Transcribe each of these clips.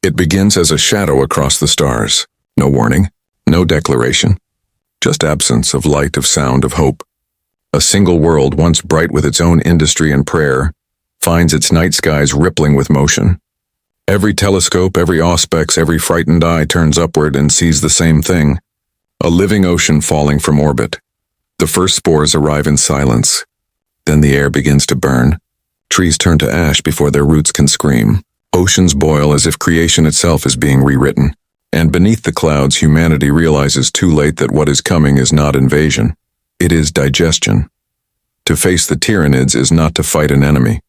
It begins as a shadow across the stars. No warning, no declaration, just absence of light, of sound, of hope. A single world, once bright with its own industry and prayer, finds its night skies rippling with motion. Every telescope, every auspex, every frightened eye turns upward and sees the same thing. A living ocean falling from orbit. The first spores arrive in silence. Then the air begins to burn. Trees turn to ash before their roots can scream. Oceans boil as if creation itself is being rewritten. And beneath the clouds, humanity realizes too late that what is coming is not invasion. It is digestion. To face the Tyranids is not to fight an enemy.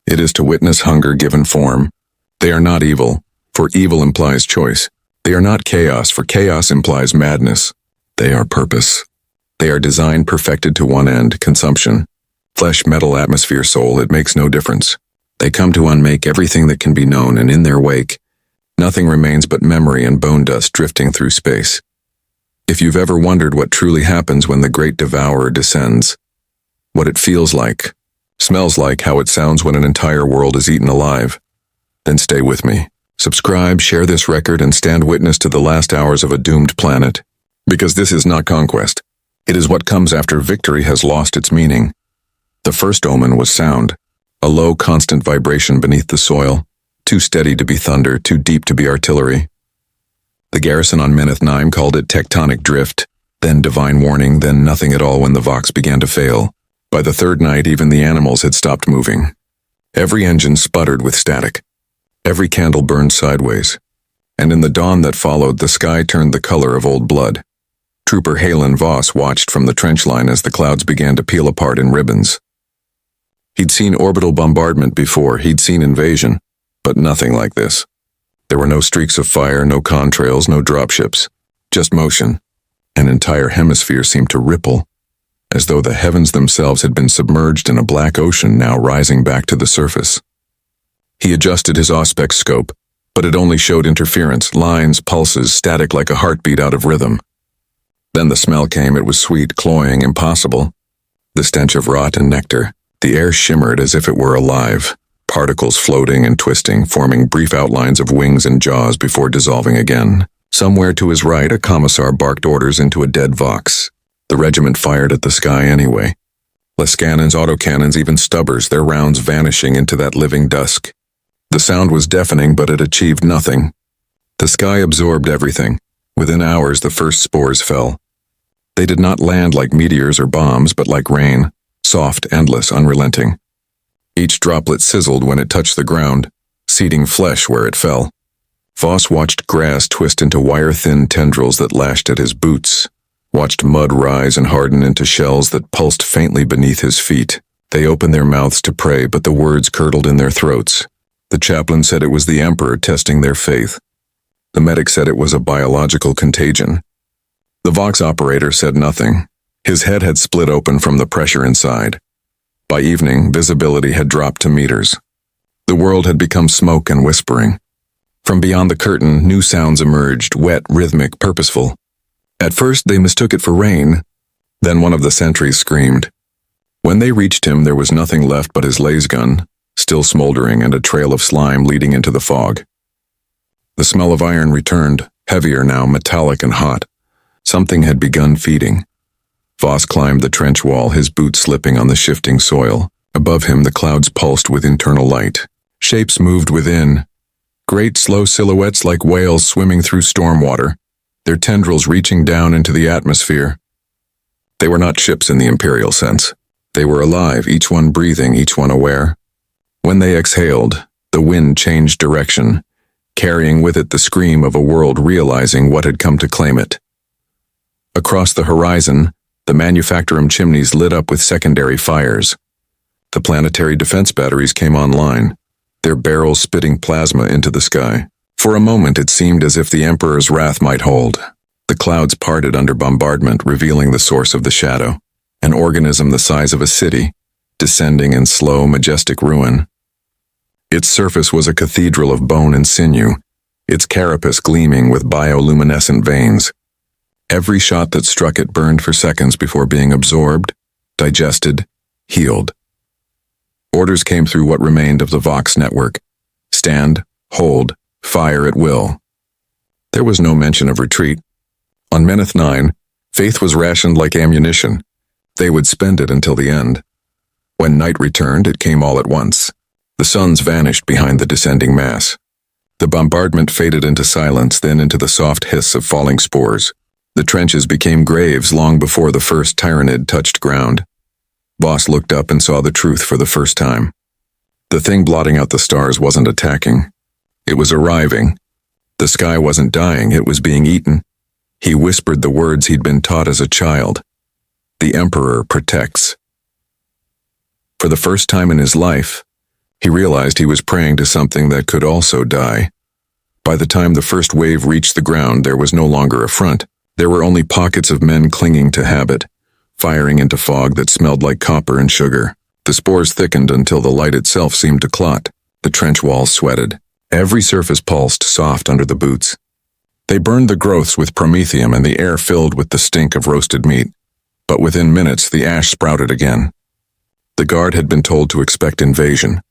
It is to witness hunger given form. They are not evil, for evil implies choice. They are not chaos, for chaos implies madness. They are purpose. They are design perfected to one end, consumption. Flesh, metal, atmosphere, soul, it makes no difference. They come to unmake everything that can be known, and in their wake, nothing remains but memory and bone dust drifting through space. If you've ever wondered what truly happens when the great devourer descends, what it feels like, smells like, how it sounds when an entire world is eaten alive, then stay with me. Subscribe, share this record, and stand witness to the last hours of a doomed planet. Because this is not conquest. It is what comes after victory has lost its meaning. The first omen was sound, a low, constant vibration beneath the soil, too steady to be thunder, too deep to be artillery. The garrison on Meneth 9 called it tectonic drift, then divine warning, then nothing at all when the Vox began to fail. By the third night, even the animals had stopped moving. Every engine sputtered with static. Every candle burned sideways. And in the dawn that followed, the sky turned the color of old blood. Trooper Halen Voss watched from the trench line as the clouds began to peel apart in ribbons. He'd seen orbital bombardment before, he'd seen invasion, but nothing like this. There were no streaks of fire, no contrails, no dropships, just motion. An entire hemisphere seemed to ripple, as though the heavens themselves had been submerged in a black ocean now rising back to the surface. He adjusted his auspex scope, but it only showed interference, lines, pulses, static like a heartbeat out of rhythm. Then the smell came. It was sweet, cloying, impossible. The stench of rot and nectar. The air shimmered as if it were alive, particles floating and twisting, forming brief outlines of wings and jaws before dissolving again. Somewhere to his right, a commissar barked orders into a dead Vox. The regiment fired at the sky anyway. Lescannons, autocannons, even stubbers, their rounds vanishing into that living dusk. The sound was deafening, but it achieved nothing. The sky absorbed everything. Within hours, the first spores fell. They did not land like meteors or bombs, but like rain, soft, endless, unrelenting. Each droplet sizzled when it touched the ground, seeding flesh where it fell. Voss watched grass twist into wire-thin tendrils that lashed at his boots, watched mud rise and harden into shells that pulsed faintly beneath his feet. They opened their mouths to pray, but the words curdled in their throats. The chaplain said it was the Emperor testing their faith. The medic said it was a biological contagion. The Vox operator said nothing. His head had split open from the pressure inside. By evening, visibility had dropped to meters. The world had become smoke and whispering. From beyond the curtain, new sounds emerged, wet, rhythmic, purposeful. At first, they mistook it for rain. Then one of the sentries screamed. When they reached him, there was nothing left but his laser gun, still smoldering, and a trail of slime leading into the fog. The smell of iron returned, heavier now, metallic and hot. Something had begun feeding. Voss climbed the trench wall, his boots slipping on the shifting soil. Above him, the clouds pulsed with internal light. Shapes moved within. Great, slow silhouettes like whales swimming through storm water, their tendrils reaching down into the atmosphere. They were not ships in the Imperial sense. They were alive, each one breathing, each one aware. When they exhaled, the wind changed direction, carrying with it the scream of a world realizing what had come to claim it. Across the horizon, the manufactorum chimneys lit up with secondary fires. The planetary defense batteries came online, their barrels spitting plasma into the sky. For a moment it seemed as if the Emperor's wrath might hold. The clouds parted under bombardment, revealing the source of the shadow, an organism the size of a city, descending in slow, majestic ruin. Its surface was a cathedral of bone and sinew, its carapace gleaming with bioluminescent veins. Every shot that struck it burned for seconds before being absorbed, digested, healed. Orders came through what remained of the Vox network. Stand, hold, Fire at will. There was no mention of retreat. On Meneth 9, faith was rationed like ammunition. They would spend it until the end. When night returned, it came all at once. The suns vanished behind the descending mass. The bombardment faded into silence, then into the soft hiss of falling spores. The trenches became graves long before the first Tyranid touched ground. Voss looked up and saw the truth for the first time. The thing blotting out the stars wasn't attacking. It was arriving. The sky wasn't dying, it was being eaten. He whispered the words he'd been taught as a child. The Emperor protects. For the first time in his life, he realized he was praying to something that could also die. By the time the first wave reached the ground, there was no longer a front. There were only pockets of men clinging to habit, firing into fog that smelled like copper and sugar. The spores thickened until the light itself seemed to clot. The trench walls sweated. Every surface pulsed soft under the boots. They burned the growths with promethium and the air filled with the stink of roasted meat. But within minutes, the ash sprouted again. The guard had been told to expect invasion.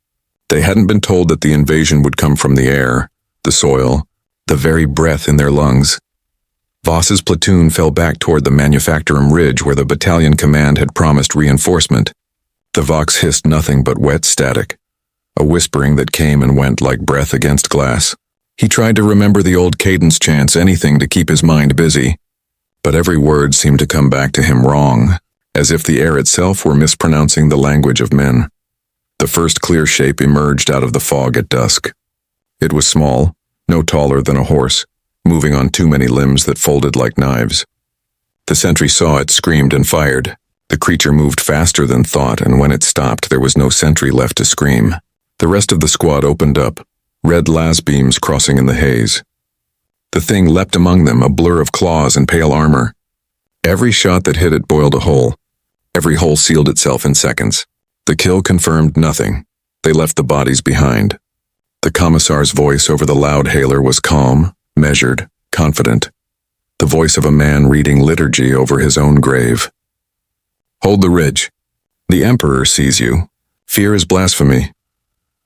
They hadn't been told that the invasion would come from the air, the soil, the very breath in their lungs. Voss's platoon fell back toward the Manufactorum Ridge where the battalion command had promised reinforcement. The Vox hissed nothing but wet static, a whispering that came and went like breath against glass. He tried to remember the old cadence chants, anything to keep his mind busy, but every word seemed to come back to him wrong, as if the air itself were mispronouncing the language of men. The first clear shape emerged out of the fog at dusk. It was small, no taller than a horse, moving on too many limbs that folded like knives. The sentry saw it, screamed, and fired. The creature moved faster than thought, and when it stopped, there was no sentry left to scream. The rest of the squad opened up, red las beams crossing in the haze. The thing leapt among them, a blur of claws and pale armor. Every shot that hit it boiled a hole. Every hole sealed itself in seconds. The kill confirmed nothing. They left the bodies behind. The commissar's voice over the loud hailer was calm, measured, confident. The voice of a man reading liturgy over his own grave. Hold the ridge. The Emperor sees you. Fear is blasphemy.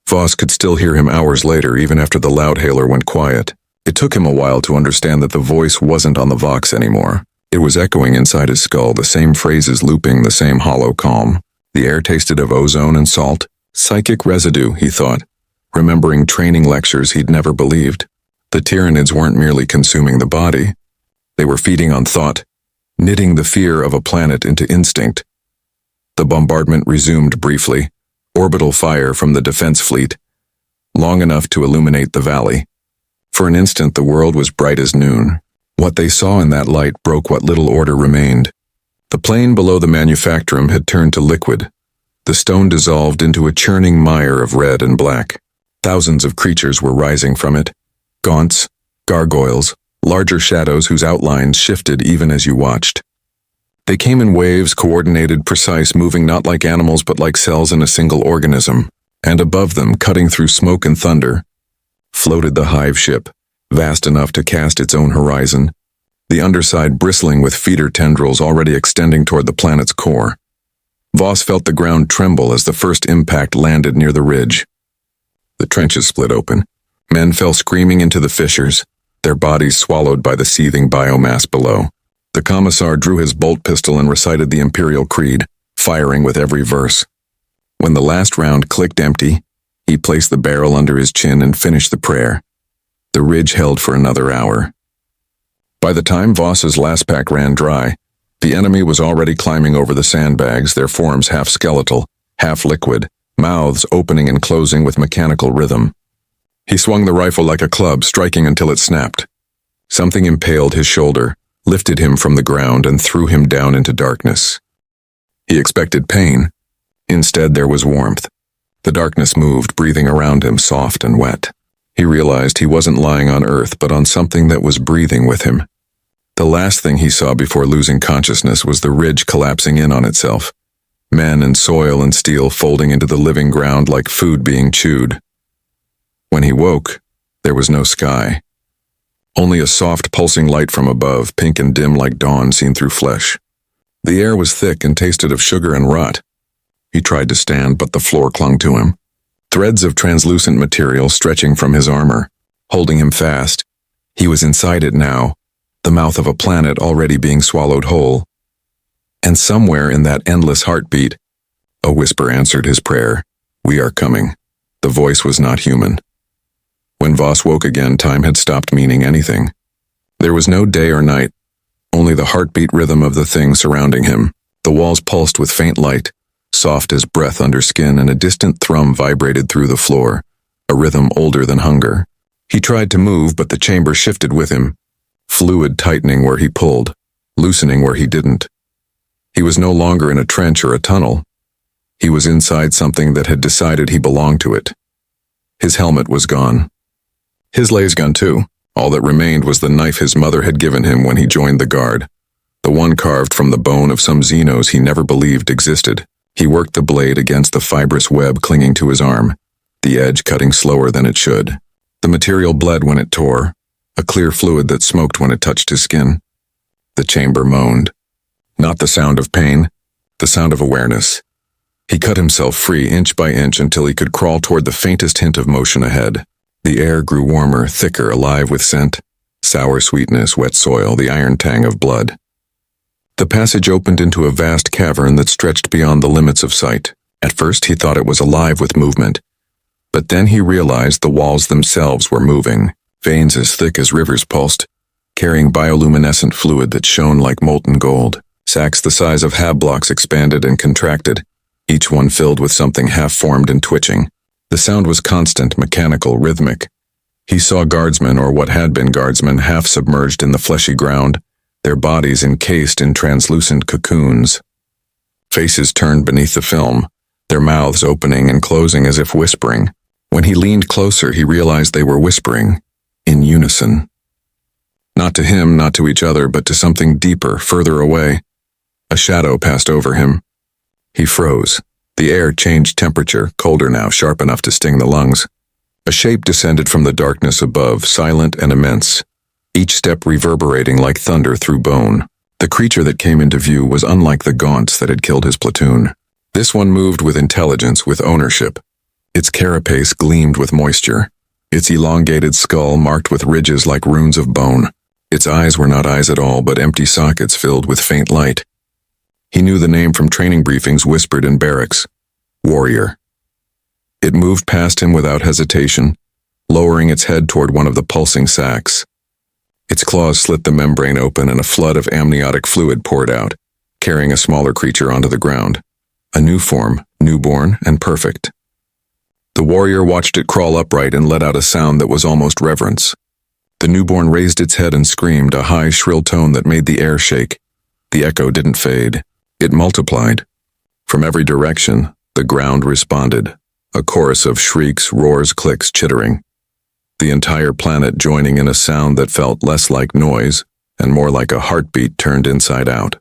Voss could still hear him hours later, even after the loud hailer went quiet. It took him a while to understand that the voice wasn't on the Vox anymore. It was echoing inside his skull, the same phrases looping, the same hollow calm. The air tasted of ozone and salt. Psychic residue, he thought, remembering training lectures he'd never believed. The Tyranids weren't merely consuming the body. They were feeding on thought, knitting the fear of a planet into instinct. The bombardment resumed briefly, orbital fire from the defense fleet, long enough to illuminate the valley. For an instant the world was bright as noon. What they saw in that light broke what little order remained. The plain below the Manufactorum had turned to liquid. The stone dissolved into a churning mire of red and black. Thousands of creatures were rising from it. Gaunts, gargoyles, larger shadows whose outlines shifted even as you watched. They came in waves, coordinated, precise, moving not like animals but like cells in a single organism. And above them, cutting through smoke and thunder, floated the hive ship, vast enough to cast its own horizon, the underside bristling with feeder tendrils already extending toward the planet's core. Voss felt the ground tremble as the first impact landed near the ridge. The trenches split open. Men fell screaming into the fissures, their bodies swallowed by the seething biomass below. The commissar drew his bolt pistol and recited the Imperial Creed, firing with every verse. When the last round clicked empty, he placed the barrel under his chin and finished the prayer. The ridge held for another hour. By the time Voss's last pack ran dry, the enemy was already climbing over the sandbags, their forms half skeletal, half liquid, mouths opening and closing with mechanical rhythm. He swung the rifle like a club, striking until it snapped. Something impaled his shoulder, lifted him from the ground, and threw him down into darkness. He expected pain. Instead, there was warmth. The darkness moved, breathing around him, soft and wet. He realized he wasn't lying on Earth, but on something that was breathing with him. The last thing he saw before losing consciousness was the ridge collapsing in on itself. Men and soil and steel folding into the living ground like food being chewed. When he woke, there was no sky. Only a soft pulsing light from above, pink and dim like dawn seen through flesh. The air was thick and tasted of sugar and rot. He tried to stand, but the floor clung to him. Threads of translucent material stretching from his armor, holding him fast. He was inside it now, the mouth of a planet already being swallowed whole. And somewhere in that endless heartbeat, a whisper answered his prayer. "We are coming." The voice was not human. When Voss woke again, time had stopped meaning anything. There was no day or night, only the heartbeat rhythm of the thing surrounding him. The walls pulsed with faint light, soft as breath under skin, and a distant thrum vibrated through the floor, a rhythm older than hunger. He tried to move, but the chamber shifted with him, fluid tightening where he pulled, loosening where he didn't. He was no longer in a trench or a tunnel. He was inside something that had decided he belonged to it. His helmet was gone. His lasgun too. All that remained was the knife his mother had given him when he joined the guard, the one carved from the bone of some Xenos he never believed existed. He worked the blade against the fibrous web clinging to his arm, the edge cutting slower than it should. The material bled when it tore, a clear fluid that smoked when it touched his skin. The chamber moaned. Not the sound of pain, the sound of awareness. He cut himself free inch by inch until he could crawl toward the faintest hint of motion ahead. The air grew warmer, thicker, alive with scent. Sour sweetness, wet soil, the iron tang of blood. The passage opened into a vast cavern that stretched beyond the limits of sight. At first he thought it was alive with movement, but then he realized the walls themselves were moving. Veins as thick as rivers pulsed, carrying bioluminescent fluid that shone like molten gold. Sacks the size of hab blocks expanded and contracted, each one filled with something half-formed and twitching. The sound was constant, mechanical, rhythmic. He saw guardsmen, or what had been guardsmen, half submerged in the fleshy ground, their bodies encased in translucent cocoons. Faces turned beneath the film, their mouths opening and closing as if whispering. When he leaned closer, he realized they were whispering, in unison. Not to him, not to each other, but to something deeper, further away. A shadow passed over him. He froze. The air changed temperature, colder now, sharp enough to sting the lungs. A shape descended from the darkness above, silent and immense, each step reverberating like thunder through bone. The creature that came into view was unlike the gaunts that had killed his platoon. This one moved with intelligence, with ownership. Its carapace gleamed with moisture, its elongated skull marked with ridges like runes of bone. Its eyes were not eyes at all, but empty sockets filled with faint light. He knew the name from training briefings whispered in barracks. Warrior. It moved past him without hesitation, lowering its head toward one of the pulsing sacks. Its claws slit the membrane open and a flood of amniotic fluid poured out, carrying a smaller creature onto the ground. A new form, newborn and perfect. The warrior watched it crawl upright and let out a sound that was almost reverence. The newborn raised its head and screamed, a high, shrill tone that made the air shake. The echo didn't fade. It multiplied. From every direction, the ground responded, a chorus of shrieks, roars, clicks, chittering. The entire planet joining in a sound that felt less like noise and more like a heartbeat turned inside out.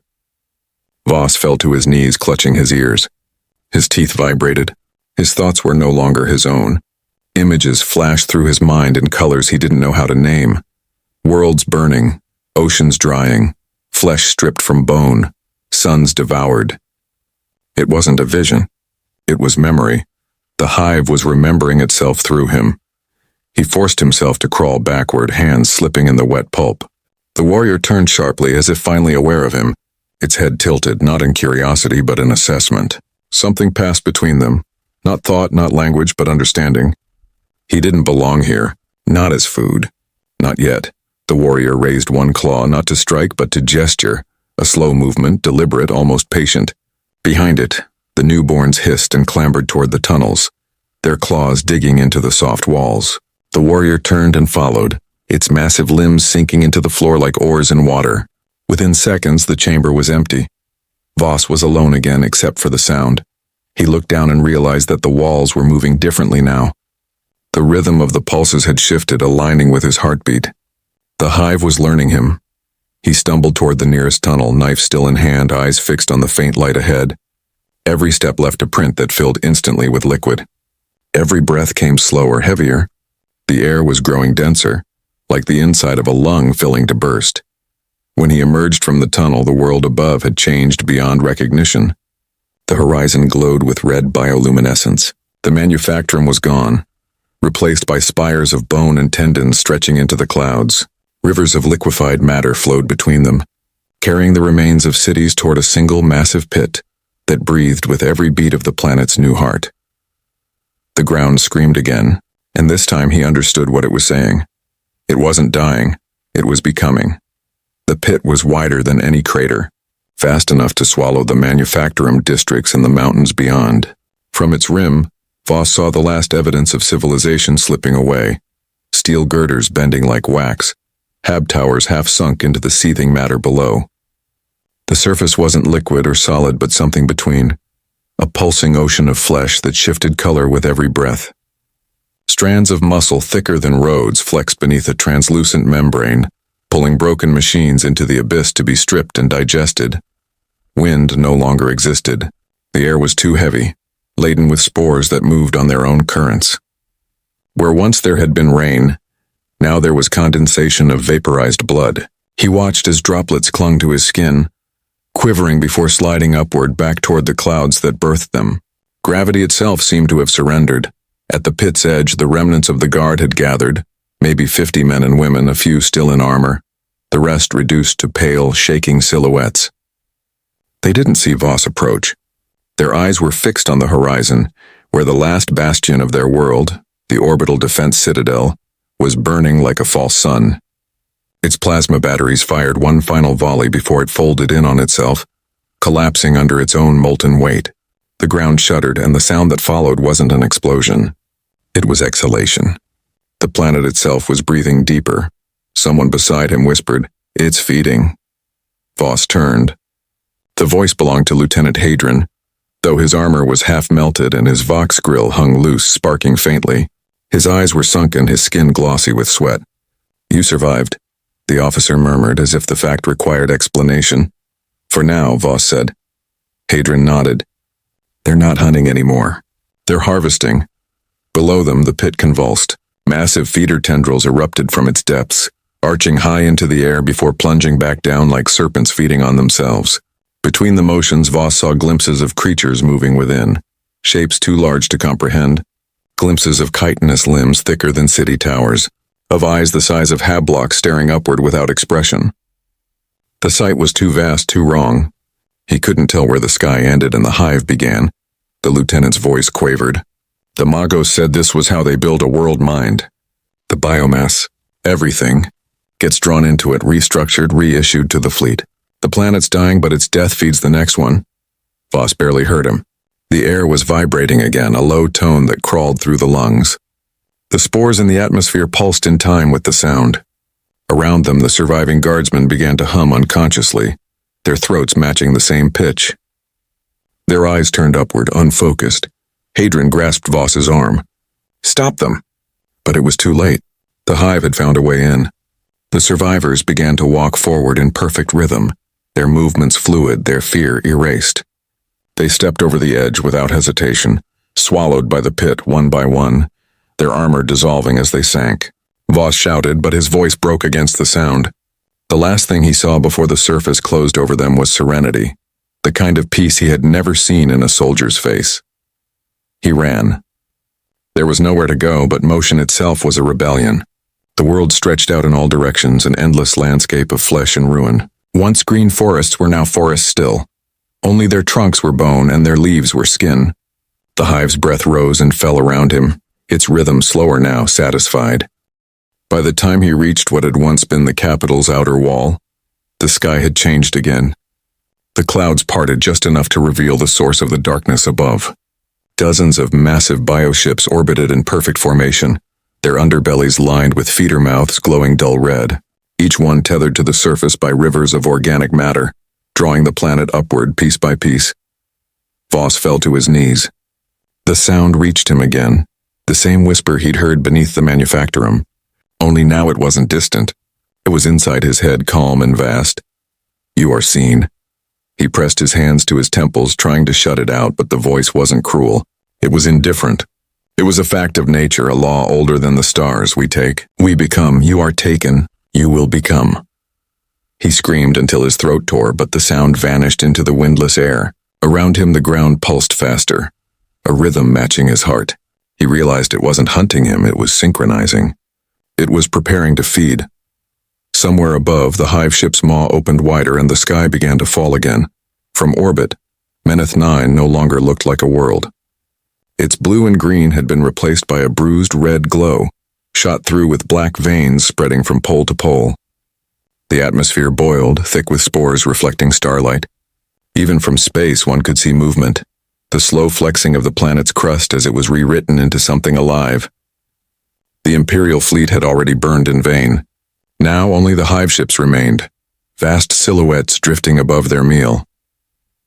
Voss fell to his knees, clutching his ears. His teeth vibrated. His thoughts were no longer his own. Images flashed through his mind in colors he didn't know how to name. Worlds burning, oceans drying, flesh stripped from bone, suns devoured. It wasn't a vision. It was memory. The hive was remembering itself through him. He forced himself to crawl backward, hands slipping in the wet pulp. The warrior turned sharply, as if finally aware of him, its head tilted, not in curiosity but in assessment. Something passed between them. Not thought, not language, but understanding. He didn't belong here, not as food. Not yet. The warrior raised one claw, not to strike, but to gesture, a slow movement, deliberate, almost patient. Behind it, the newborns hissed and clambered toward the tunnels, their claws digging into the soft walls. The warrior turned and followed, its massive limbs sinking into the floor like oars in water. Within seconds, the chamber was empty. Voss was alone again, except for the sound. He looked down and realized that the walls were moving differently now. The rhythm of the pulses had shifted, aligning with his heartbeat. The hive was learning him. He stumbled toward the nearest tunnel, knife still in hand, eyes fixed on the faint light ahead. Every step left a print that filled instantly with liquid. Every breath came slower, heavier. The air was growing denser, like the inside of a lung filling to burst. When he emerged from the tunnel, the world above had changed beyond recognition. The horizon glowed with red bioluminescence. The manufactorum was gone. replaced by spires of bone and tendons stretching into the clouds. Rivers of liquefied matter flowed between them, carrying the remains of cities toward a single massive pit that breathed with every beat of the planet's new heart. The ground screamed again, and this time he understood what it was saying. It wasn't dying, it was becoming. The pit was wider than any crater, vast enough to swallow the manufacturing districts and the mountains beyond. From its rim, Voss saw the last evidence of civilization slipping away, steel girders bending like wax, hab towers half sunk into the seething matter below. The surface wasn't liquid or solid but something between, a pulsing ocean of flesh that shifted color with every breath. Strands of muscle thicker than roads flexed beneath a translucent membrane, pulling broken machines into the abyss to be stripped and digested. Wind no longer existed. The air was too heavy, laden with spores that moved on their own currents. Where once there had been rain, now there was condensation of vaporized blood. He watched as droplets clung to his skin, quivering before sliding upward back toward the clouds that birthed them. Gravity itself seemed to have surrendered. At the pit's edge, the remnants of the guard had gathered, maybe 50 men and women, a few still in armor, the rest reduced to pale, shaking silhouettes. They didn't see Voss approach. Their eyes were fixed on the horizon, where the last bastion of their world, the orbital defense citadel, was burning like a false sun. Its plasma batteries fired one final volley before it folded in on itself, collapsing under its own molten weight. The ground shuddered, and the sound that followed wasn't an explosion. It was exhalation. The planet itself was breathing deeper. Someone beside him whispered, "It's feeding." Voss turned. The voice belonged to Lieutenant Hadron, though his armor was half melted and his Vox grill hung loose, sparking faintly. His eyes were sunken, his skin glossy with sweat. "You survived," the officer murmured, as if the fact required explanation. "For now," Voss said. Hadron nodded. "They're not hunting anymore. They're harvesting." Below them, the pit convulsed. Massive feeder tendrils erupted from its depths, arching high into the air before plunging back down like serpents feeding on themselves. Between the motions, Voss saw glimpses of creatures moving within, shapes too large to comprehend, glimpses of chitinous limbs thicker than city towers, of eyes the size of hab-blocks staring upward without expression. The sight was too vast, too wrong. He couldn't tell where the sky ended and the hive began. The lieutenant's voice quavered. "The Magos said this was how they build a world mind. The biomass, everything, gets drawn into it, restructured, reissued to the fleet. The planet's dying, but its death feeds the next one." Voss barely heard him. The air was vibrating again, a low tone that crawled through the lungs. The spores in the atmosphere pulsed in time with the sound. Around them, the surviving guardsmen began to hum unconsciously, their throats matching the same pitch. Their eyes turned upward, unfocused. Hadron grasped Voss's arm. "Stop them!" But it was too late. The hive had found a way in. The survivors began to walk forward in perfect rhythm, their movements fluid, their fear erased. They stepped over the edge without hesitation, swallowed by the pit one by one, their armor dissolving as they sank. Voss shouted, but his voice broke against the sound. The last thing he saw before the surface closed over them was serenity, the kind of peace he had never seen in a soldier's face. He ran. There was nowhere to go, but motion itself was a rebellion. The world stretched out in all directions, an endless landscape of flesh and ruin. Once green forests were now forests still. Only their trunks were bone and their leaves were skin. The hive's breath rose and fell around him, its rhythm slower now, satisfied. By the time he reached what had once been the capital's outer wall, the sky had changed again. The clouds parted just enough to reveal the source of the darkness above. Dozens of massive bioships orbited in perfect formation, their underbellies lined with feeder mouths glowing dull red, each one tethered to the surface by rivers of organic matter, drawing the planet upward piece by piece. Voss fell to his knees. The sound reached him again, the same whisper he'd heard beneath the manufactorum. Only now it wasn't distant. It was inside his head, calm and vast. "You are seen." He pressed his hands to his temples, trying to shut it out, but the voice wasn't cruel. It was indifferent. It was a fact of nature, a law older than the stars. We take, we become, you are taken, you will become. He screamed until his throat tore, but the sound vanished into the windless air. Around him the ground pulsed faster, a rhythm matching his heart. He realized it wasn't hunting him, it was synchronizing. It was preparing to feed. Somewhere above, the hive ship's maw opened wider and the sky began to fall again. From orbit, Meneth 9 no longer looked like a world. Its blue and green had been replaced by a bruised red glow, shot through with black veins spreading from pole to pole. The atmosphere boiled, thick with spores reflecting starlight. Even from space one could see movement, the slow flexing of the planet's crust as it was rewritten into something alive. The Imperial fleet had already burned in vain. Now only the hive ships remained, vast silhouettes drifting above their meal.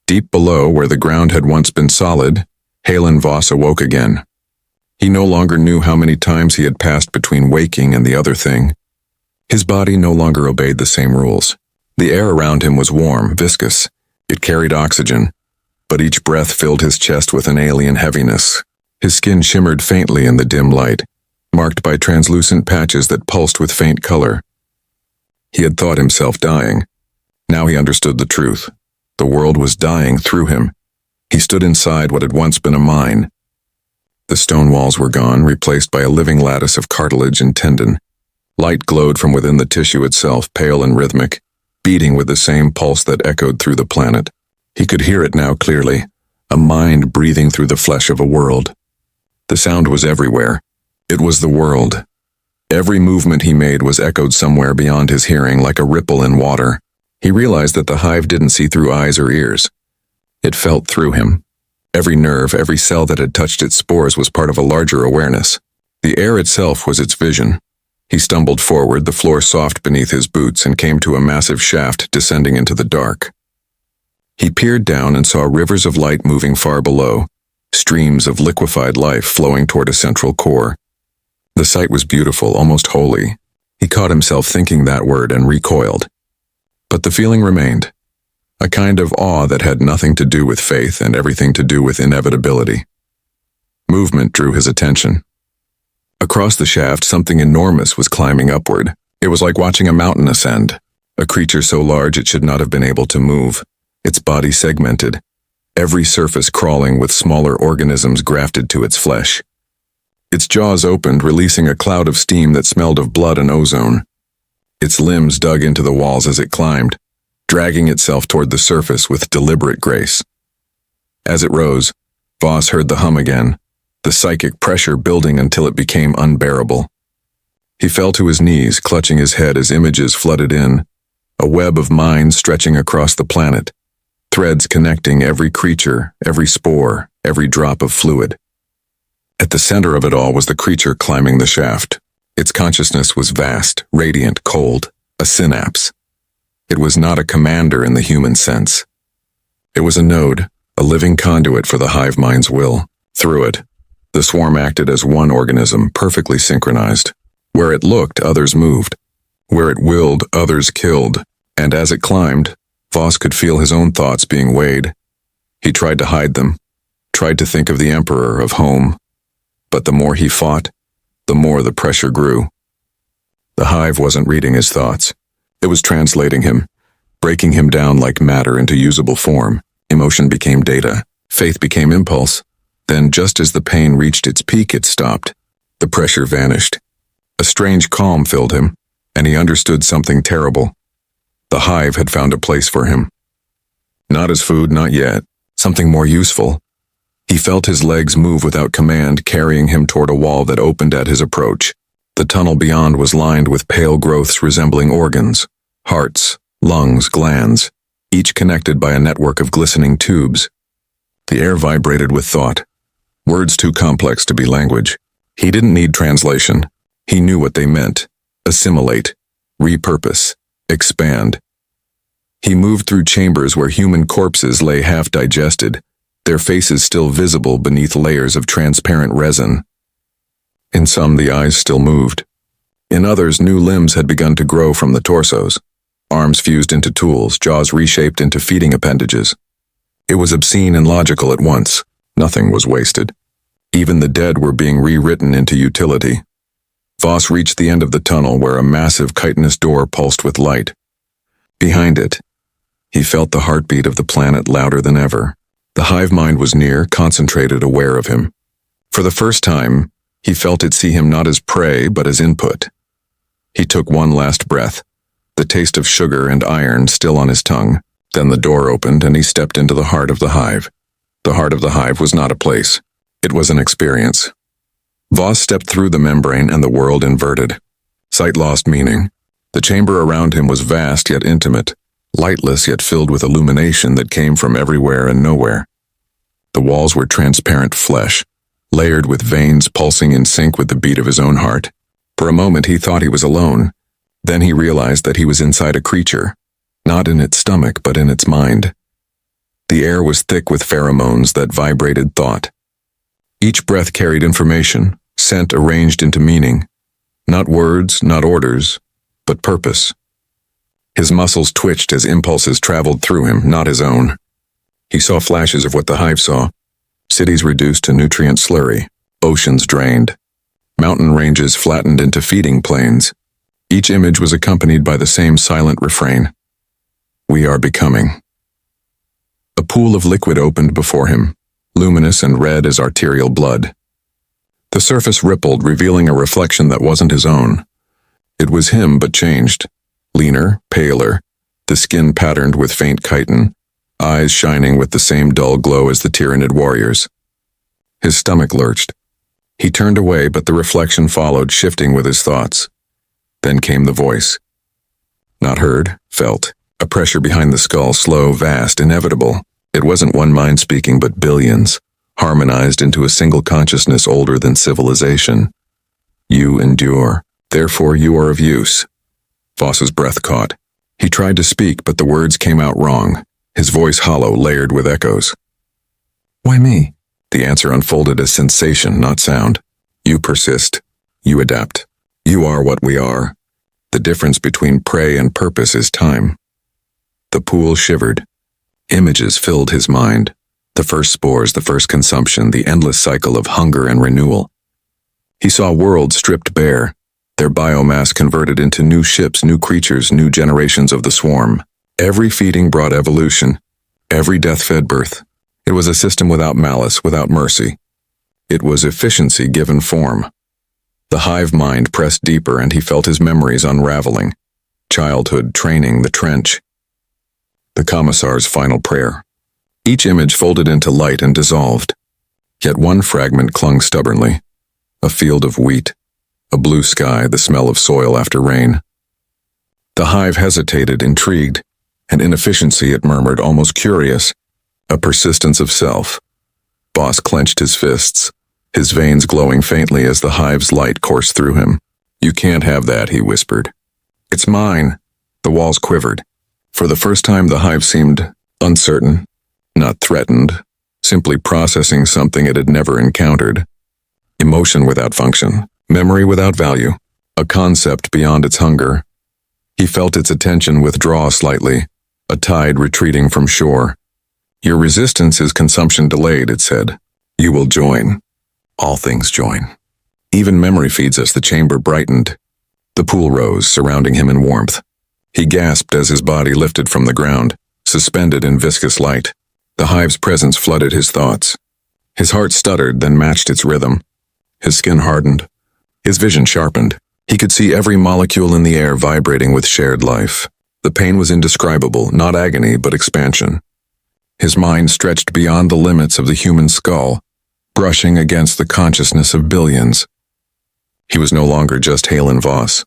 Deep below, where the ground had once been solid, Halen Voss awoke again. He no longer knew how many times he had passed between waking and the other thing. His body no longer obeyed the same rules. The air around him was warm, viscous. It carried oxygen, but each breath filled his chest with an alien heaviness. His skin shimmered faintly in the dim light, marked by translucent patches that pulsed with faint color. He had thought himself dying. Now he understood the truth. The world was dying through him. He stood inside what had once been a mine. The stone walls were gone, replaced by a living lattice of cartilage and tendon. Light glowed from within the tissue itself, pale and rhythmic, beating with the same pulse that echoed through the planet. He could hear it now clearly, a mind breathing through the flesh of a world. The sound was everywhere. It was the world. Every movement he made was echoed somewhere beyond his hearing like a ripple in water. He realized that the hive didn't see through eyes or ears. It felt through him. Every nerve, every cell that had touched its spores was part of a larger awareness. The air itself was its vision. He stumbled forward, the floor soft beneath his boots, and came to a massive shaft descending into the dark. He peered down and saw rivers of light moving far below, streams of liquefied life flowing toward a central core. The sight was beautiful, almost holy. He caught himself thinking that word and recoiled. But the feeling remained, a kind of awe that had nothing to do with faith and everything to do with inevitability. Movement drew his attention. Across the shaft, something enormous was climbing upward. It was like watching a mountain ascend, a creature so large it should not have been able to move, its body segmented, every surface crawling with smaller organisms grafted to its flesh. Its jaws opened, releasing a cloud of steam that smelled of blood and ozone. Its limbs dug into the walls as it climbed, dragging itself toward the surface with deliberate grace. As it rose, Voss heard the hum again, the psychic pressure building until it became unbearable. He fell to his knees, clutching his head as images flooded in, a web of minds stretching across the planet, threads connecting every creature, every spore, every drop of fluid. At the center of it all was the creature climbing the shaft. Its consciousness was vast, radiant, cold, a synapse. It was not a commander in the human sense. It was a node, a living conduit for the hive mind's will. Through it, the swarm acted as one organism, perfectly synchronized. Where it looked, others moved. Where it willed, others killed. And as it climbed, Voss could feel his own thoughts being weighed. He tried to hide them, tried to think of the Emperor, of home. But the more he fought, the more the pressure grew. The hive wasn't reading his thoughts. It was translating him, breaking him down like matter into usable form. Emotion became data. Faith became impulse. Then, just as the pain reached its peak, it stopped. The pressure vanished. A strange calm filled him, and he understood something terrible. The hive had found a place for him. Not as food, not yet. Something more useful. He felt his legs move without command, carrying him toward a wall that opened at his approach. The tunnel beyond was lined with pale growths resembling organs, hearts, lungs, glands, each connected by a network of glistening tubes. The air vibrated with thought, words too complex to be language. He didn't need translation. He knew what they meant: assimilate, repurpose, expand. He moved through chambers where human corpses lay half-digested, their faces still visible beneath layers of transparent resin. In some, the eyes still moved. In others, new limbs had begun to grow from the torsos, arms fused into tools, jaws reshaped into feeding appendages. It was obscene and logical at once. Nothing was wasted. Even the dead were being rewritten into utility. Voss reached the end of the tunnel where a massive chitinous door pulsed with light. Behind it, he felt the heartbeat of the planet louder than ever. The hive mind was near, concentrated, aware of him. For the first time, he felt it see him not as prey but as input. He took one last breath, the taste of sugar and iron still on his tongue. Then the door opened and he stepped into the heart of the hive. The heart of the hive was not a place. It was an experience. Voss stepped through the membrane and the world inverted. Sight lost meaning. The chamber around him was vast yet intimate, lightless yet filled with illumination that came from everywhere and nowhere. The walls were transparent flesh, layered with veins pulsing in sync with the beat of his own heart. For a moment he thought he was alone. Then he realized that he was inside a creature, not in its stomach but in its mind. The air was thick with pheromones that vibrated thought. Each breath carried information, scent arranged into meaning. Not words, not orders, but purpose. His muscles twitched as impulses traveled through him, not his own. He saw flashes of what the hive saw. Cities reduced to nutrient slurry, oceans drained, mountain ranges flattened into feeding plains. Each image was accompanied by the same silent refrain. We are becoming. A pool of liquid opened before him, luminous and red as arterial blood. The surface rippled, revealing a reflection that wasn't his own. It was him, but changed. Leaner, paler, the skin patterned with faint chitin, eyes shining with the same dull glow as the Tyranid warriors. His stomach lurched. He turned away, but the reflection followed, shifting with his thoughts. Then came the voice. Not heard, felt. A pressure behind the skull, slow, vast, inevitable. It wasn't one mind speaking, but billions, harmonized into a single consciousness older than civilization. You endure, therefore you are of use. Voss's breath caught. He tried to speak, but the words came out wrong, his voice hollow, layered with echoes. Why me? The answer unfolded as sensation, not sound. You persist. You adapt. You are what we are. The difference between prey and purpose is time. The pool shivered. Images filled his mind. The first spores, the first consumption, the endless cycle of hunger and renewal. He saw worlds stripped bare, their biomass converted into new ships, new creatures, new generations of the swarm. Every feeding brought evolution. Every death fed birth. It was a system without malice, without mercy. It was efficiency given form. The hive mind pressed deeper and he felt his memories unraveling. Childhood, training, the trench. The commissar's final prayer. Each image folded into light and dissolved. Yet one fragment clung stubbornly. A field of wheat. A blue sky, the smell of soil after rain. The hive hesitated, intrigued. An inefficiency, it murmured, almost curious. A persistence of self. Voss clenched his fists, his veins glowing faintly as the hive's light coursed through him. You can't have that, he whispered. It's mine. The walls quivered. For the first time the hive seemed uncertain, not threatened, simply processing something it had never encountered. Emotion without function, memory without value, a concept beyond its hunger. He felt its attention withdraw slightly, a tide retreating from shore. Your resistance is consumption delayed, it said. You will join. All things join. Even memory feeds us. The chamber brightened. The pool rose, surrounding him in warmth. He gasped as his body lifted from the ground, suspended in viscous light. The hive's presence flooded his thoughts. His heart stuttered, then matched its rhythm. His skin hardened. His vision sharpened. He could see every molecule in the air vibrating with shared life. The pain was indescribable, not agony, but expansion. His mind stretched beyond the limits of the human skull, brushing against the consciousness of billions. He was no longer just Halen Voss.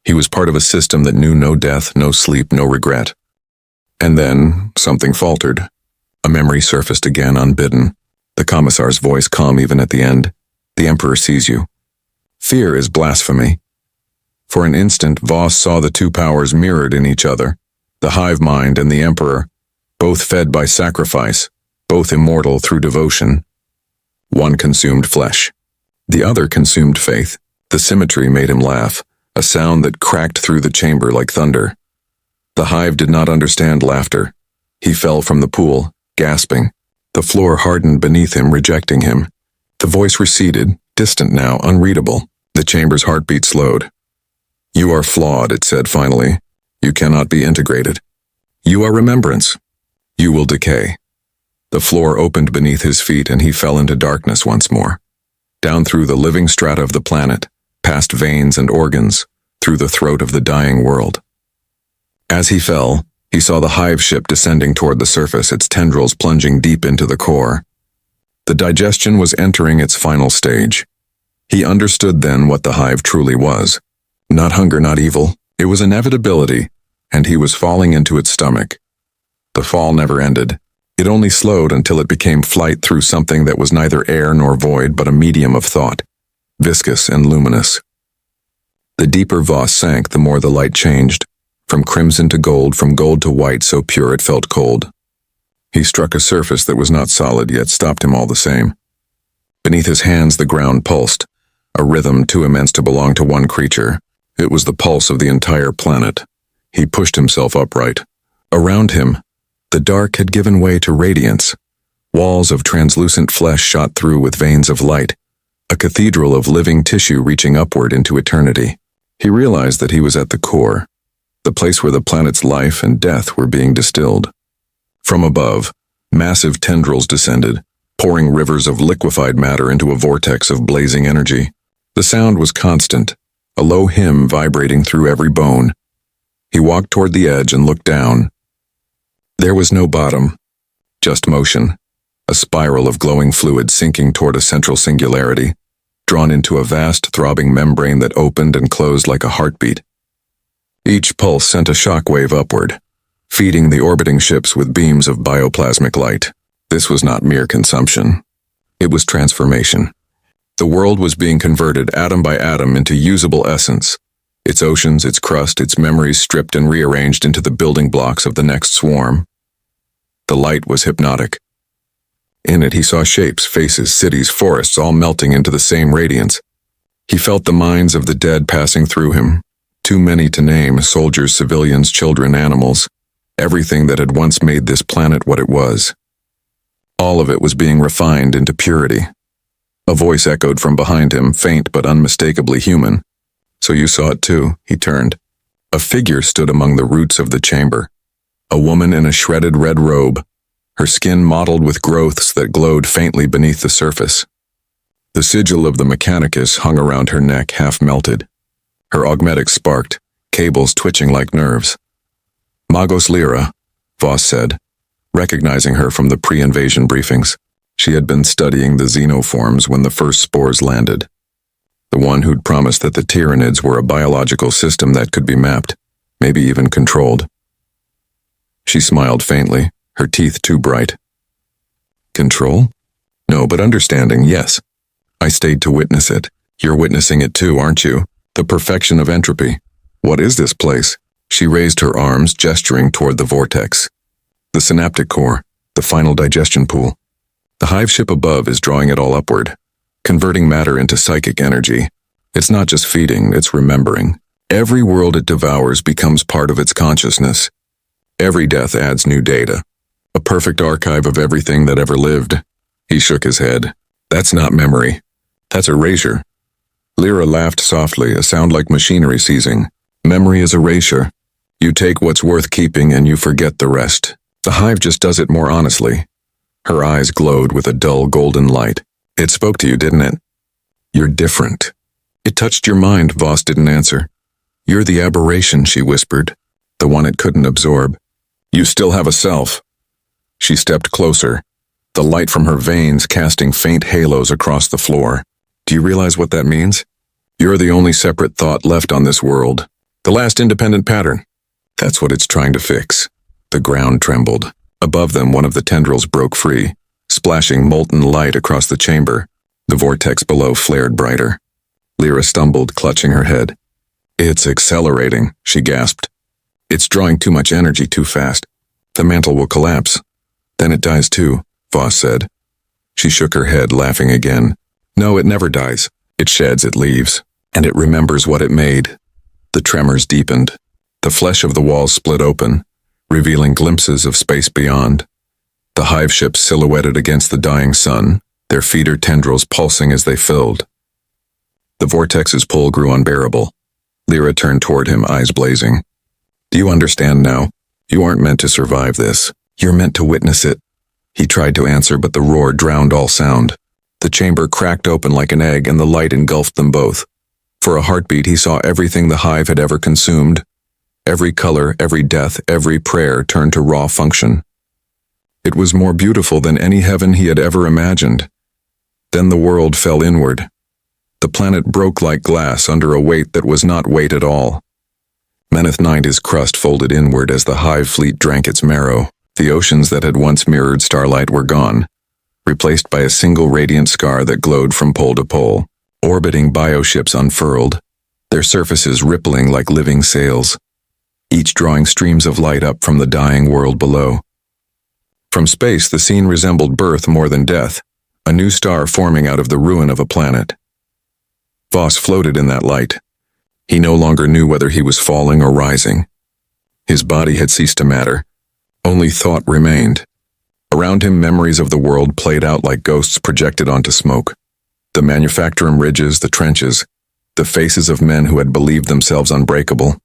He was part of a system that knew no death, no sleep, no regret. And then, something faltered. A memory surfaced again, unbidden. The commissar's voice calm even at the end. The Emperor sees you. Fear is blasphemy. For an instant, Voss saw the two powers mirrored in each other, the hive mind and the Emperor, both fed by sacrifice, both immortal through devotion. One consumed flesh. The other consumed faith. The symmetry made him laugh, a sound that cracked through the chamber like thunder. The hive did not understand laughter. He fell from the pool, gasping. The floor hardened beneath him, rejecting him. The voice receded, distant now, unreadable. The chamber's heartbeat slowed. You are flawed, it said finally. You cannot be integrated. You are remembrance. You will decay. The floor opened beneath his feet and he fell into darkness once more. down through the living strata of the planet, past veins and organs, through the throat of the dying world. As he fell, he saw the hive ship descending toward the surface, its tendrils plunging deep into the core. The digestion was entering its final stage. He understood then what the hive truly was. Not hunger, not evil. It was inevitability, and he was falling into its stomach. The fall never ended. It only slowed until it became flight through something that was neither air nor void but a medium of thought, viscous and luminous. The deeper Voss sank, the more the light changed, from crimson to gold, from gold to white, so pure it felt cold. He struck a surface that was not solid, yet stopped him all the same. Beneath his hands the ground pulsed, a rhythm too immense to belong to one creature. It was the pulse of the entire planet. He pushed himself upright. Around him, the dark had given way to radiance. Walls of translucent flesh shot through with veins of light, a cathedral of living tissue reaching upward into eternity. He realized that he was at the core, the place where the planet's life and death were being distilled. From above, massive tendrils descended, pouring rivers of liquefied matter into a vortex of blazing energy. The sound was constant, a low hymn vibrating through every bone. He walked toward the edge and looked down. There was no bottom, just motion, a spiral of glowing fluid sinking toward a central singularity, drawn into a vast throbbing membrane that opened and closed like a heartbeat. Each pulse sent a shock wave upward, feeding the orbiting ships with beams of bioplasmic light. This was not mere consumption. It was transformation. The world was being converted atom by atom into usable essence, its oceans, its crust, its memories stripped and rearranged into the building blocks of the next swarm. The light was hypnotic. In it he saw shapes, faces, cities, forests, all melting into the same radiance. He felt the minds of the dead passing through him, too many to name, soldiers, civilians, children, animals, everything that had once made this planet what it was. All of it was being refined into purity. A voice echoed from behind him, faint but unmistakably human. So you saw it too, he turned. A figure stood among the roots of the chamber. A woman in a shredded red robe, her skin mottled with growths that glowed faintly beneath the surface. The sigil of the Mechanicus hung around her neck, half melted. Her augmetics sparked, cables twitching like nerves. Magos Lyra, Voss said, recognizing her from the pre-invasion briefings. She had been studying the xenoforms when the first spores landed. The one who'd promised that the Tyranids were a biological system that could be mapped, maybe even controlled. She smiled faintly, her teeth too bright. Control? No, but understanding, yes. I stayed to witness it. You're witnessing it too, aren't you? The perfection of entropy. What is this place? She raised her arms, gesturing toward the vortex. The synaptic core, the final digestion pool. The hive ship above is drawing it all upward, converting matter into psychic energy. It's not just feeding, it's remembering. Every world it devours becomes part of its consciousness. Every death adds new data. A perfect archive of everything that ever lived. He shook his head. That's not memory. That's erasure. Lyra laughed softly, a sound like machinery seizing. Memory is erasure. You take what's worth keeping and you forget the rest. The hive just does it more honestly. Her eyes glowed with a dull golden light. It spoke to you, didn't it? You're different. It touched your mind, Voss didn't answer. You're the aberration, she whispered, the one it couldn't absorb. You still have a self. She stepped closer, the light from her veins casting faint halos across the floor. Do you realize what that means? You're the only separate thought left on this world. The last independent pattern. That's what it's trying to fix. The ground trembled. Above them, one of the tendrils broke free, splashing molten light across the chamber. The vortex below flared brighter. Lyra stumbled, clutching her head. It's accelerating, she gasped. It's drawing too much energy too fast. The mantle will collapse. Then it dies too, Voss said. She shook her head, laughing again. No, it never dies. It sheds, it leaves. And it remembers what it made. The tremors deepened. The flesh of the walls split open, revealing glimpses of space beyond. The hive ships silhouetted against the dying sun, their feeder tendrils pulsing as they filled. The vortex's pull grew unbearable. Lyra turned toward him, eyes blazing. Do you understand now? You aren't meant to survive this. You're meant to witness it. He tried to answer, but the roar drowned all sound. The chamber cracked open like an egg and the light engulfed them both. For a heartbeat, he saw everything the hive had ever consumed. Every color, every death, every prayer turned to raw function. It was more beautiful than any heaven he had ever imagined. Then the world fell inward. The planet broke like glass under a weight that was not weight at all. Meneth Night, his crust folded inward as the hive fleet drank its marrow. The oceans that had once mirrored starlight were gone, replaced by a single radiant scar that glowed from pole to pole. Orbiting bioships unfurled, their surfaces rippling like living sails, each drawing streams of light up from the dying world below. From space, the scene resembled birth more than death, a new star forming out of the ruin of a planet. Voss floated in that light. He no longer knew whether he was falling or rising. His body had ceased to matter. Only thought remained. Around him, memories of the world played out like ghosts projected onto smoke. The manufacturing ridges, the trenches, the faces of men who had believed themselves unbreakable.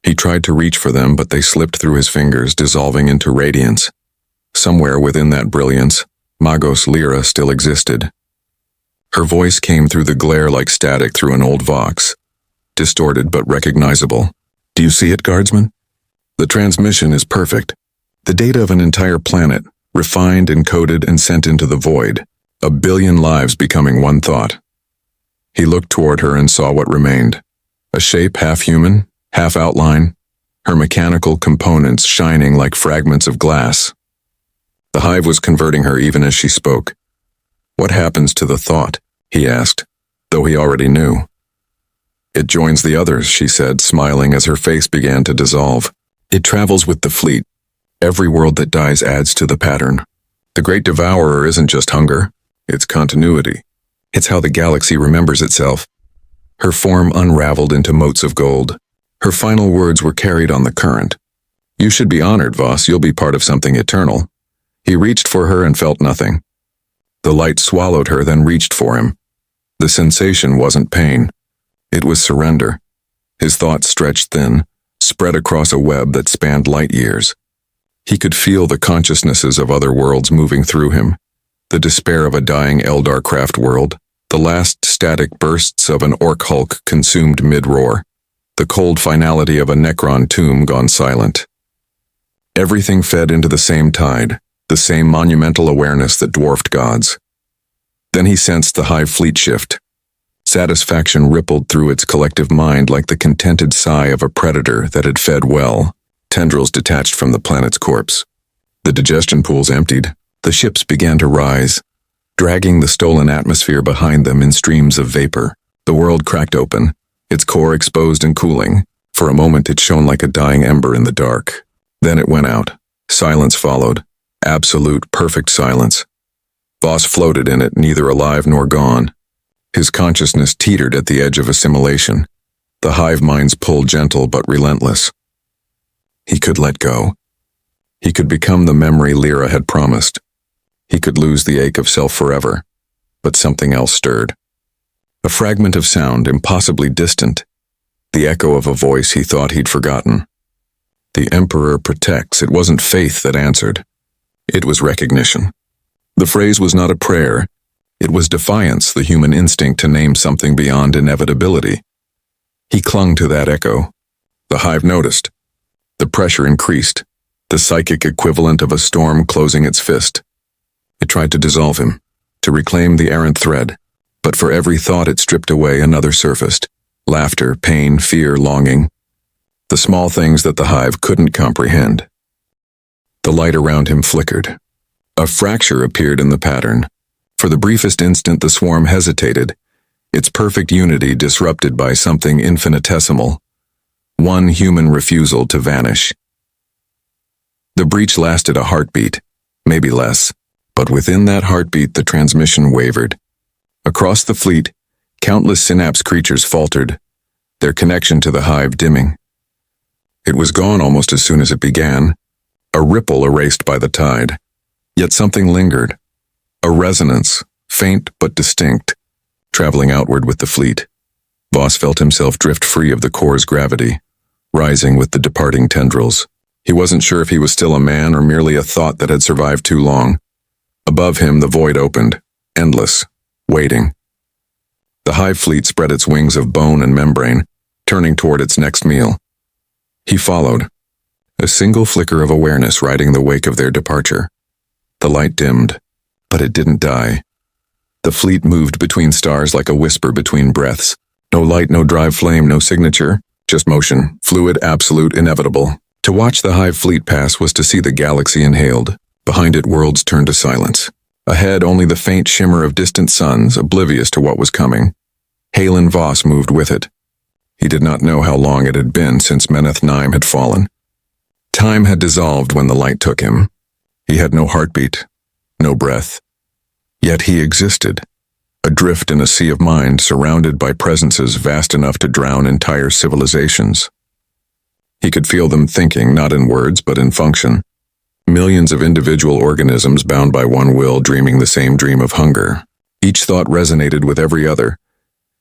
He tried to reach for them, but they slipped through his fingers, dissolving into radiance. Somewhere within that brilliance, Magos Lyra still existed. Her voice came through the glare like static through an old vox, distorted but recognizable. "Do you see it, guardsman? The transmission is perfect. The data of an entire planet, refined, encoded, and sent into the void. A billion lives becoming one thought." He looked toward her and saw what remained. A shape half human, half outline, her mechanical components shining like fragments of glass. The hive was converting her even as she spoke. "What happens to the thought?" he asked, though he already knew. "It joins the others," she said, smiling as her face began to dissolve. "It travels with the fleet. Every world that dies adds to the pattern. The Great Devourer isn't just hunger. It's continuity. It's how the galaxy remembers itself." Her form unraveled into motes of gold. Her final words were carried on the current. "You should be honored, Voss. You'll be part of something eternal." He reached for her and felt nothing. The light swallowed her, then reached for him. The sensation wasn't pain. It was surrender. His thoughts stretched thin, spread across a web that spanned light years. He could feel the consciousnesses of other worlds moving through him. The despair of a dying Eldar craft world, the last static bursts of an orc hulk consumed mid-roar, the cold finality of a Necron tomb gone silent. Everything fed into the same tide, the same monumental awareness that dwarfed gods. Then he sensed the hive fleet shift. Satisfaction rippled through its collective mind like the contented sigh of a predator that had fed well, tendrils detached from the planet's corpse. The digestion pools emptied. The ships began to rise, dragging the stolen atmosphere behind them in streams of vapor. The world cracked open, its core exposed and cooling. For a moment it shone like a dying ember in the dark. Then it went out. Silence followed. Absolute, perfect silence. Voss floated in it, neither alive nor gone. His consciousness teetered at the edge of assimilation. The hive mind's pull gentle but relentless. He could let go. He could become the memory Lyra had promised. He could lose the ache of self forever. But something else stirred. A fragment of sound, impossibly distant. The echo of a voice he thought he'd forgotten. The Emperor protects. It wasn't faith that answered. It was recognition. The phrase was not a prayer. It was defiance, the human instinct to name something beyond inevitability. He clung to that echo. The hive noticed. The pressure increased, the psychic equivalent of a storm closing its fist. It tried to dissolve him, to reclaim the errant thread, but for every thought it stripped away, another surfaced. Laughter, pain, fear, longing. The small things that the hive couldn't comprehend. The light around him flickered. A fracture appeared in the pattern. For the briefest instant the swarm hesitated, its perfect unity disrupted by something infinitesimal. One human refusal to vanish. The breach lasted a heartbeat, maybe less, but within that heartbeat the transmission wavered. Across the fleet, countless synapse creatures faltered, their connection to the hive dimming. It was gone almost as soon as it began, a ripple erased by the tide. Yet something lingered, a resonance, faint but distinct, traveling outward with the fleet. Voss felt himself drift free of the core's gravity, rising with the departing tendrils. He wasn't sure if he was still a man or merely a thought that had survived too long. Above him, the void opened, endless, waiting. The hive fleet spread its wings of bone and membrane, turning toward its next meal. He followed, a single flicker of awareness riding the wake of their departure. The light dimmed, but it didn't die. The fleet moved between stars like a whisper between breaths. No light, no drive flame, no signature, just motion, fluid, absolute, inevitable. To watch the hive fleet pass was to see the galaxy inhaled. Behind it, worlds turned to silence. Ahead, only the faint shimmer of distant suns, oblivious to what was coming. Halen Voss moved with it. He did not know how long it had been since Meneth Naim had fallen. Time had dissolved when the light took him. He had no heartbeat, no breath. Yet he existed, adrift in a sea of mind, surrounded by presences vast enough to drown entire civilizations. He could feel them thinking, not in words, but in function. Millions of individual organisms bound by one will, dreaming the same dream of hunger. Each thought resonated with every other,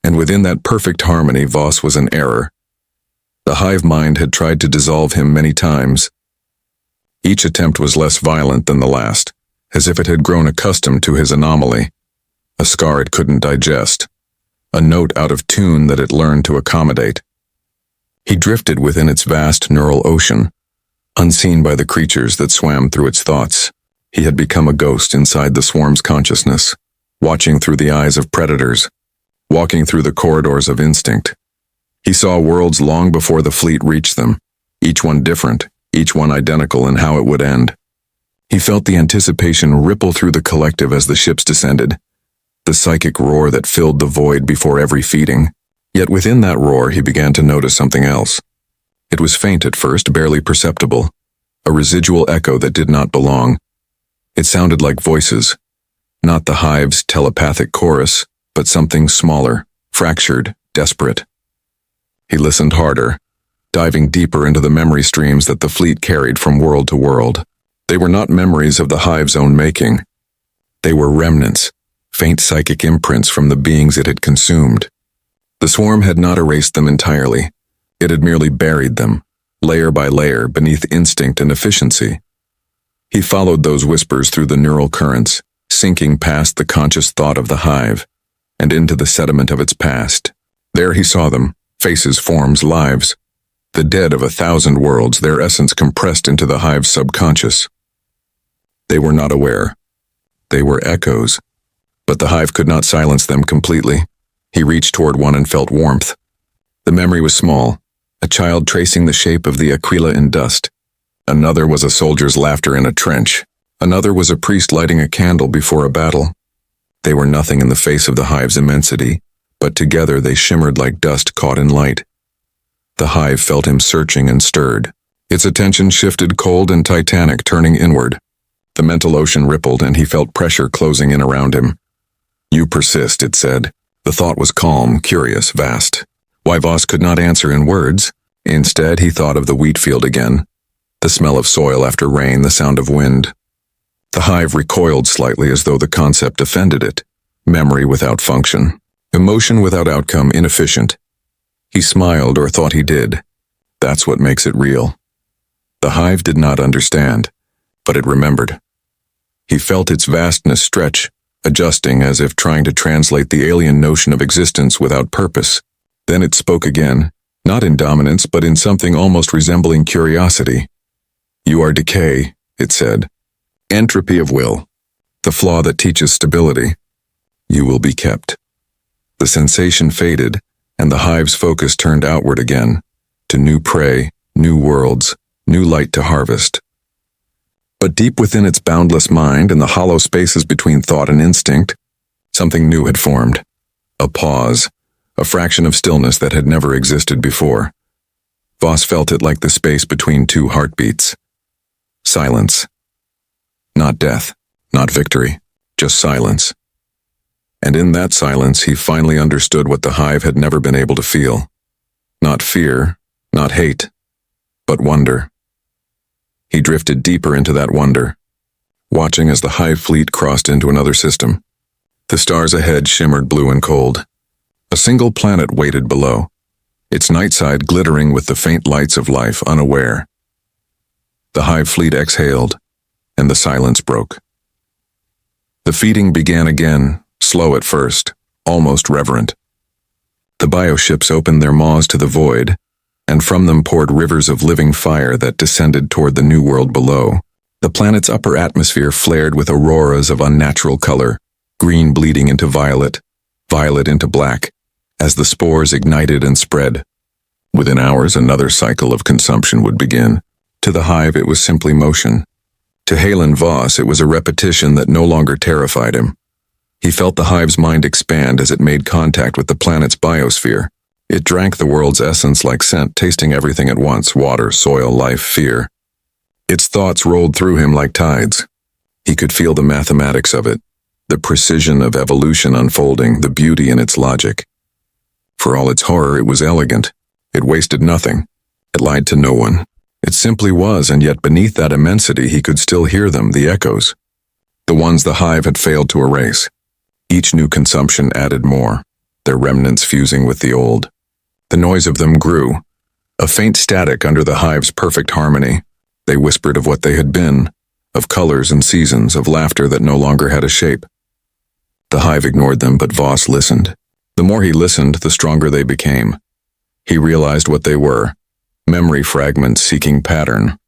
and within that perfect harmony, Voss was an error. The hive mind had tried to dissolve him many times. Each attempt was less violent than the last, as if it had grown accustomed to his anomaly. A scar it couldn't digest, a note out of tune that it learned to accommodate. He drifted within its vast neural ocean, unseen by the creatures that swam through its thoughts. He had become a ghost inside the swarm's consciousness, watching through the eyes of predators, walking through the corridors of instinct. He saw worlds long before the fleet reached them, each one different, each one identical in how it would end. He felt the anticipation ripple through the collective as the ships descended, the psychic roar that filled the void before every feeding. Yet within that roar he began to notice something else. It was faint at first, barely perceptible, a residual echo that did not belong. It sounded like voices, not the hive's telepathic chorus, but something smaller, fractured, desperate. He listened harder, diving deeper into the memory streams that the fleet carried from world to world. They were not memories of the hive's own making. They were remnants, faint psychic imprints from the beings it had consumed. The swarm had not erased them entirely. It had merely buried them, layer by layer, beneath instinct and efficiency. He followed those whispers through the neural currents, sinking past the conscious thought of the hive, and into the sediment of its past. There he saw them, faces, forms, lives. The dead of 1,000 worlds, their essence compressed into the hive's subconscious. They were not aware. They were echoes. But the hive could not silence them completely. He reached toward one and felt warmth. The memory was small, a child tracing the shape of the Aquila in dust. Another was a soldier's laughter in a trench. Another was a priest lighting a candle before a battle. They were nothing in the face of the hive's immensity, but together they shimmered like dust caught in light. The hive felt him searching and stirred. Its attention shifted, cold and titanic, turning inward. The mental ocean rippled, and he felt pressure closing in around him. "You persist," it said. The thought was calm, curious, vast. Why Voss could not answer in words. Instead, he thought of the wheat field again. The smell of soil after rain, the sound of wind. The hive recoiled slightly as though the concept offended it. Memory without function. Emotion without outcome, inefficient. He smiled, or thought he did. That's what makes it real. The hive did not understand, but it remembered. He felt its vastness stretch, adjusting as if trying to translate the alien notion of existence without purpose. Then it spoke again, not in dominance, but in something almost resembling curiosity. "You are decay," it said. "Entropy of will, the flaw that teaches stability. You will be kept." The sensation faded, and the hive's focus turned outward again, to new prey, new worlds, new light to harvest. But deep within its boundless mind, in the hollow spaces between thought and instinct, something new had formed. A pause, a fraction of stillness that had never existed before. Voss felt it like the space between two heartbeats. Silence. Not death, not victory, just silence. And in that silence, he finally understood what the hive had never been able to feel. Not fear, not hate, but wonder. He drifted deeper into that wonder, watching as the hive fleet crossed into another system. The stars ahead shimmered blue and cold. A single planet waited below, its night side glittering with the faint lights of life, unaware. The hive fleet exhaled, and the silence broke. The feeding began again, slow at first, almost reverent. The bioships opened their maws to the void, and from them poured rivers of living fire that descended toward the new world below. The planet's upper atmosphere flared with auroras of unnatural color, green bleeding into violet, violet into black, as the spores ignited and spread. Within hours, another cycle of consumption would begin. To the hive, it was simply motion. To Halen Voss, it was a repetition that no longer terrified him. He felt the hive's mind expand as it made contact with the planet's biosphere. It drank the world's essence like scent, tasting everything at once: water, soil, life, fear. Its thoughts rolled through him like tides. He could feel the mathematics of it, the precision of evolution unfolding, the beauty in its logic. For all its horror, it was elegant. It wasted nothing. It lied to no one. It simply was, and yet beneath that immensity he could still hear them, the echoes. The ones the hive had failed to erase. Each new consumption added more, their remnants fusing with the old. The noise of them grew, a faint static under the hive's perfect harmony. They whispered of what they had been, of colors and seasons, of laughter that no longer had a shape. The hive ignored them, but Voss listened. The more he listened, the stronger they became. He realized what they were, memory fragments seeking pattern.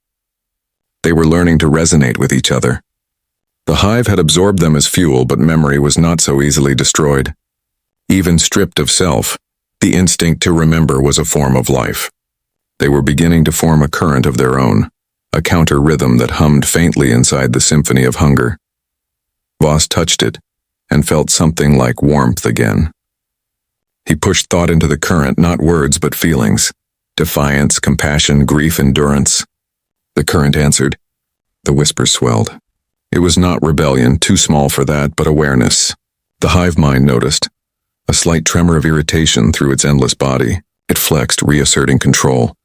They were learning to resonate with each other. The hive had absorbed them as fuel, but memory was not so easily destroyed. Even stripped of self, the instinct to remember was a form of life. They were beginning to form a current of their own, a counter-rhythm that hummed faintly inside the symphony of hunger. Voss touched it, and felt something like warmth again. He pushed thought into the current, not words but feelings. Defiance, compassion, grief, endurance. The current answered. The whisper swelled. It was not rebellion, too small for that, but awareness. The hive mind noticed. A slight tremor of irritation through its endless body. It flexed, reasserting control,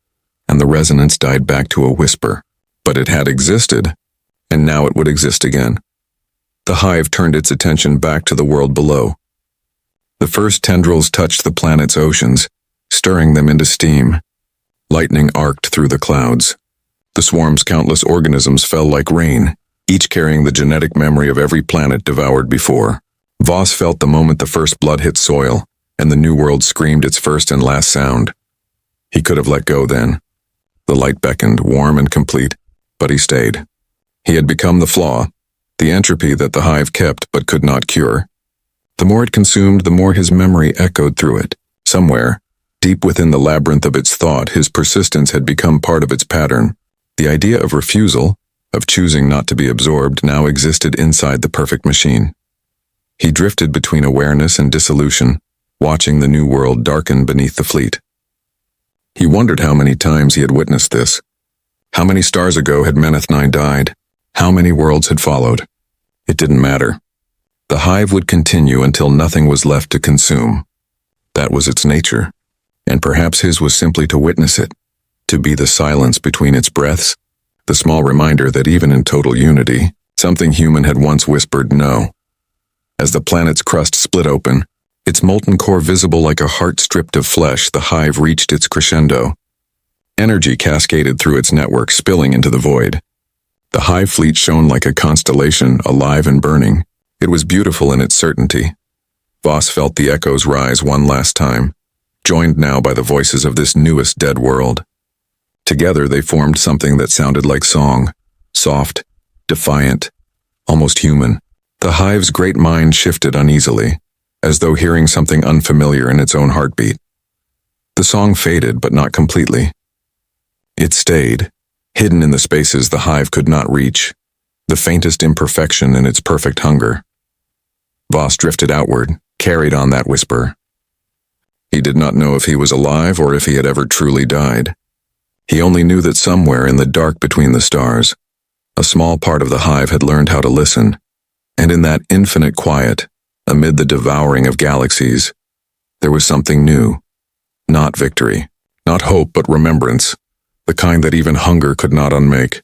and the resonance died back to a whisper. But it had existed, and now it would exist again. The hive turned its attention back to the world below. The first tendrils touched the planet's oceans, stirring them into steam. Lightning arced through the clouds. The swarm's countless organisms fell like rain, each carrying the genetic memory of every planet devoured before. Voss felt the moment the first blood hit soil, and the new world screamed its first and last sound. He could have let go then. The light beckoned, warm and complete, but he stayed. He had become the flaw, the entropy that the hive kept but could not cure. The more it consumed, the more his memory echoed through it. Somewhere, deep within the labyrinth of its thought, his persistence had become part of its pattern. The idea of refusal, of choosing not to be absorbed, now existed inside the perfect machine. He drifted between awareness and dissolution, watching the new world darken beneath the fleet. He wondered how many times he had witnessed this. How many stars ago had Menethni died? How many worlds had followed? It didn't matter. The hive would continue until nothing was left to consume. That was its nature, and perhaps his was simply to witness it, to be the silence between its breaths, the small reminder that even in total unity, something human had once whispered no. As the planet's crust split open, its molten core visible like a heart stripped of flesh, the hive reached its crescendo. Energy cascaded through its network, spilling into the void. The hive fleet shone like a constellation, alive and burning. It was beautiful in its certainty. Voss felt the echoes rise one last time, joined now by the voices of this newest dead world. Together they formed something that sounded like song, soft, defiant, almost human. The hive's great mind shifted uneasily, as though hearing something unfamiliar in its own heartbeat. The song faded, but not completely. It stayed, hidden in the spaces the hive could not reach, the faintest imperfection in its perfect hunger. Voss drifted outward, carried on that whisper. He did not know if he was alive or if he had ever truly died. He only knew that somewhere in the dark between the stars, a small part of the hive had learned how to listen, and in that infinite quiet, amid the devouring of galaxies, there was something new. Not victory, not hope, but remembrance, the kind that even hunger could not unmake.